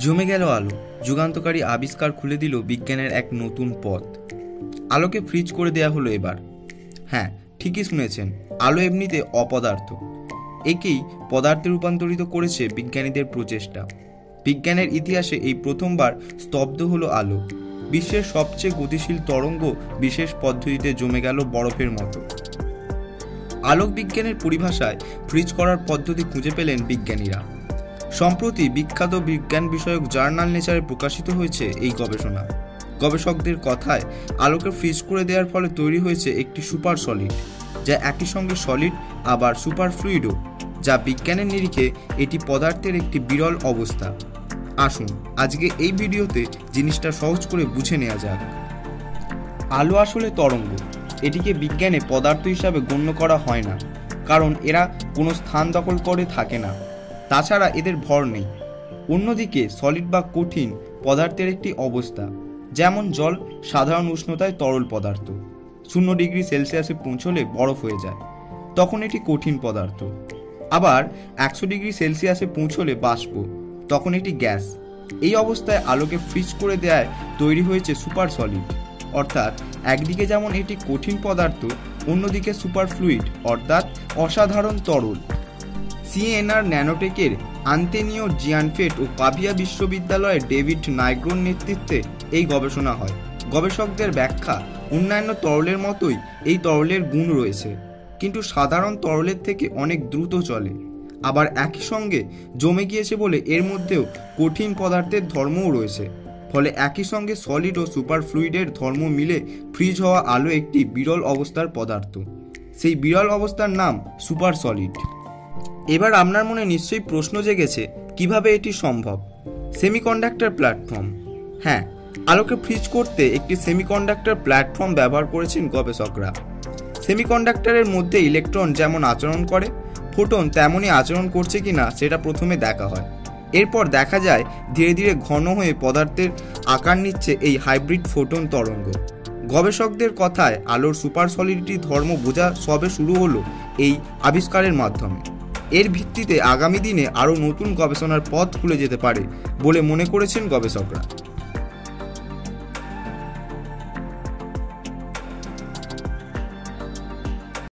জমে গেল আলো, যুগান্তকারী আবিষ্কার খুলে দিল বিজ্ঞানের এক নতুন পথ। আলোকে ফ্রিজ করে দেয়া হলো এবার। হ্যাঁ, ঠিকই শুনেছেন, আলো এমনিতে অপদার্থ, একেই পদার্থে রূপান্তরিত করেছে বিজ্ঞানীদের প্রচেষ্টা। বিজ্ঞানের ইতিহাসে এই প্রথমবার স্তব্ধ হলো আলো। বিশ্বের সবচেয়ে গতিশীল তরঙ্গ বিশেষ পদ্ধতিতে জমে গেল বরফের মতো। আলোক বিজ্ঞানের পরিভাষায় ফ্রিজ করার পদ্ধতি খুঁজে পেলেন বিজ্ঞানীরা। সম্প্রতি বিখ্যাত বিজ্ঞান বিষয়ক জার্নাল নেচারে প্রকাশিত হয়েছে এই গবেষণা। গবেষকদের কথায়, আলোকে ফ্রিজ করে দেওয়ার ফলে তৈরি হয়েছে একটি সুপার সলিড, যা একই সঙ্গে সলিড আবার সুপার ফ্লুইডও, যা বিজ্ঞানের নিরিখে এটি পদার্থের একটি বিরল অবস্থা। আসুন আজকে এই ভিডিওতে জিনিসটা সহজ করে বুঝে নেওয়া যাক। আলো আসলে তরঙ্গ। এটিকে বিজ্ঞানে পদার্থ হিসাবে গণ্য করা হয় না, কারণ এরা কোনো স্থান দখল করে থাকে না, তাছাড়া এদের ভর নেই। অন্যদিকে সলিড বা কঠিন পদার্থের একটি অবস্থা, যেমন জল সাধারণ উষ্ণতায় তরল পদার্থ, 0 ডিগ্রি সেলসিয়াসে পৌঁছলে বরফ হয়ে যায়, তখন এটি কঠিন পদার্থ। আবার 100 ডিগ্রি সেলসিয়াসে পৌঁছলে বাষ্প, তখন এটি গ্যাস। এই অবস্থায় আলোকে ফ্রিজ করে দেওয়ায় তৈরি হয়েছে সুপার সলিড, অর্থাৎ একদিকে যেমন এটি কঠিন পদার্থ, অন্যদিকে সুপার ফ্লুইড অর্থাৎ অসাধারণ তরল। সিএনআর ন্যানোটেকের আন্তোনিও জিয়ানফেট ও পাভিয়া বিশ্ববিদ্যালয়ের ডেভিড নাইগ্রোর নেতৃত্বে এই গবেষণা হয়। গবেষকদের ব্যাখ্যা, অন্যান্য তরলের মতোই এই তরলের গুণ রয়েছে, কিন্তু সাধারণ তরলের থেকে অনেক দ্রুত চলে। আবার একই সঙ্গে জমে গিয়েছে বলে এর মধ্যেও কঠিন পদার্থের ধর্মও রয়েছে। ফলে একই সঙ্গে সলিড ও সুপার ফ্লুইডের ধর্ম মিলে ফ্রিজ হওয়া আলো একটি বিরল অবস্থার পদার্থ। সেই বিরল অবস্থার নাম সুপার সলিড। এবার আপনার মনে নিশ্চয়ই প্রশ্ন জেগেছে, কিভাবে এটি সম্ভব? Semiconductor platform. হ্যাঁ, আলোকে ফ্রিজ করতে একটি সেমিকন্ডাক্টর প্ল্যাটফর্ম ব্যবহার করেছেন গবেষকরা। সেমিকন্ডাক্টরের মধ্যে ইলেকট্রন যেমন আচরণ করে, ফোটন তেমনই আচরণ করছে কিনা সেটা প্রথমে দেখা হয়। এরপর দেখা যায় ধীরে ধীরে ঘন হয়ে পদার্থের আকার নিচ্ছে এই হাইব্রিড ফোটন তরঙ্গ। গবেষকদের কথায়, আলোর সুপার সলিডিটি ধর্ম বোঝা সবে শুরু হলো এই আবিষ্কারের মাধ্যমে। এর ভিত্তিতে আগামী দিনে আরও নতুন গবেষণার পথ খুলে যেতে পারে বলে মনে করেছেন গবেষকরা।